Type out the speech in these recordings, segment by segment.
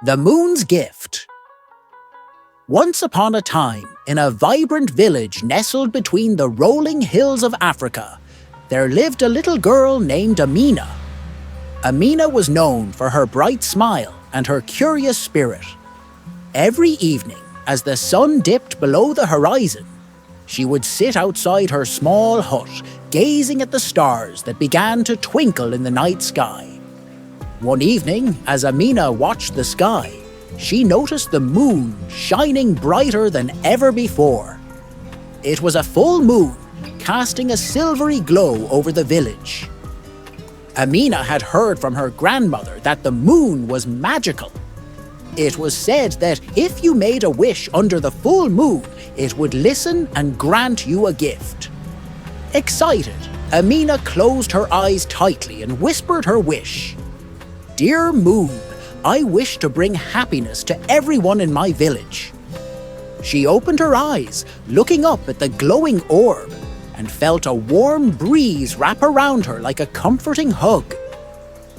The Moon's Gift. Once upon a time, in a vibrant village nestled between the rolling hills of Africa, there lived a little girl named Amina. Amina was known for her bright smile and her curious spirit. Every evening, as the sun dipped below the horizon, she would sit outside her small hut, gazing at the stars that began to twinkle in the night sky. One evening, as Amina watched the sky, she noticed the moon shining brighter than ever before. It was a full moon, casting a silvery glow over the village. Amina had heard from her grandmother that the moon was magical. It was said that if you made a wish under the full moon, it would listen and grant you a gift. Excited, Amina closed her eyes tightly and whispered her wish. "Dear moon, I wish to bring happiness to everyone in my village." She opened her eyes, looking up at the glowing orb, and felt a warm breeze wrap around her like a comforting hug.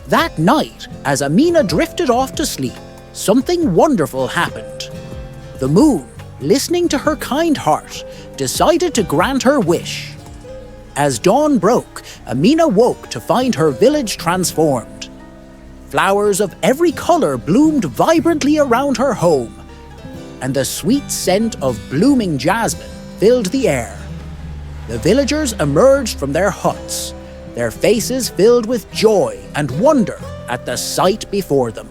That night, as Amina drifted off to sleep, something wonderful happened. The moon, listening to her kind heart, decided to grant her wish. As dawn broke, Amina woke to find her village transformed. Flowers of every color bloomed vibrantly around her home, and the sweet scent of blooming jasmine filled the air. The villagers emerged from their huts, their faces filled with joy and wonder at the sight before them.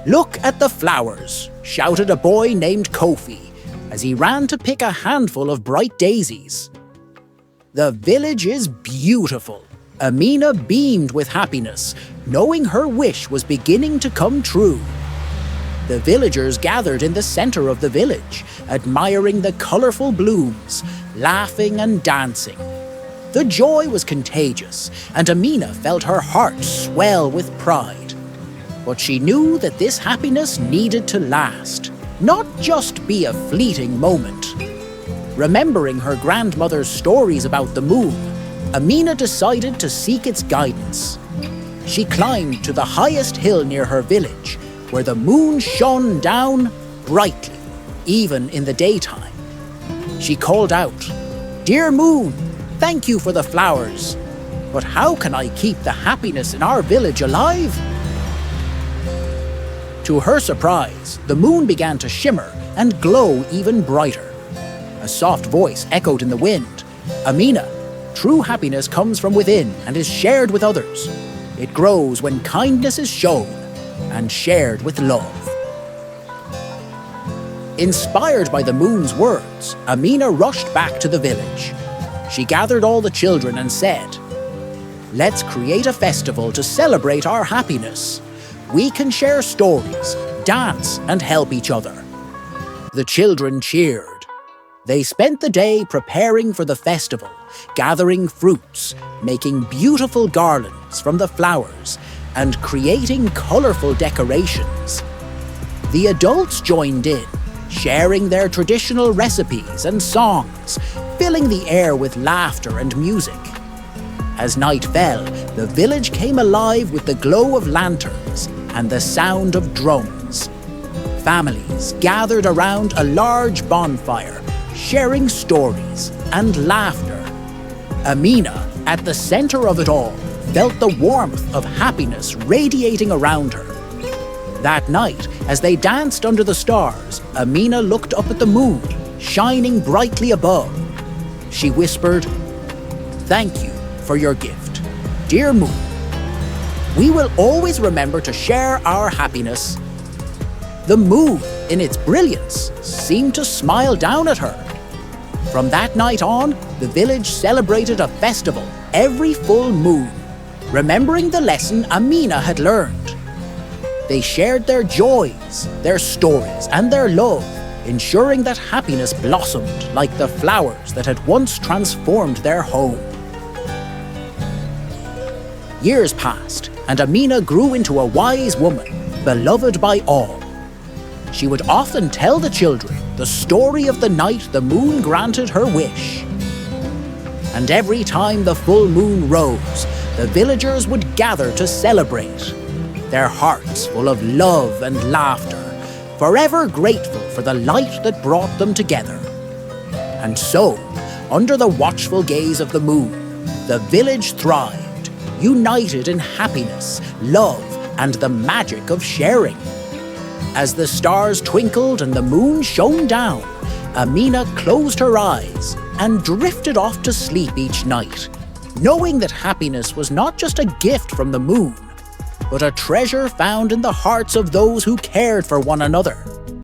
"Look at the flowers," shouted a boy named Kofi as he ran to pick a handful of bright daisies. "The village is beautiful." Amina beamed with happiness, knowing her wish was beginning to come true. The villagers gathered in the center of the village, admiring the colorful blooms, laughing and dancing. The joy was contagious, and Amina felt her heart swell with pride. But she knew that this happiness needed to last, not just be a fleeting moment. Remembering her grandmother's stories about the moon, Amina decided to seek its guidance. She climbed to the highest hill near her village, where the moon shone down brightly, even in the daytime. She called out, "Dear moon, thank you for the flowers, but how can I keep the happiness in our village alive?" To her surprise, the moon began to shimmer and glow even brighter. A soft voice echoed in the wind, "Amina, true happiness comes from within and is shared with others. It grows when kindness is shown and shared with love." Inspired by the moon's words, Amina rushed back to the village. She gathered all the children and said, "Let's create a festival to celebrate our happiness. We can share stories, dance, and help each other." The children cheered. They spent the day preparing for the festival, gathering fruits, making beautiful garlands from the flowers, and creating colorful decorations. The adults joined in, sharing their traditional recipes and songs, filling the air with laughter and music. As night fell, the village came alive with the glow of lanterns and the sound of drums. Families gathered around a large bonfire, sharing stories and laughter. Amina, at the center of it all, felt the warmth of happiness radiating around her. That night, as they danced under the stars, Amina looked up at the moon, shining brightly above. She whispered, "Thank you for your gift, dear moon. We will always remember to share our happiness." The moon, in its brilliance, seemed to smile down at her. From that night on, the village celebrated a festival every full moon, remembering the lesson Amina had learned. They shared their joys, their stories, and their love, ensuring that happiness blossomed like the flowers that had once transformed their home. Years passed, and Amina grew into a wise woman, beloved by all. She would often tell the children the story of the night the moon granted her wish. And every time the full moon rose, the villagers would gather to celebrate. their hearts full of love and laughter, forever grateful for the light that brought them together. And so, under the watchful gaze of the moon, the village thrived, united in happiness, love, and the magic of sharing. As the stars twinkled and the moon shone down, Amina closed her eyes and drifted off to sleep each night, knowing that happiness was not just a gift from the moon, but a treasure found in the hearts of those who cared for one another.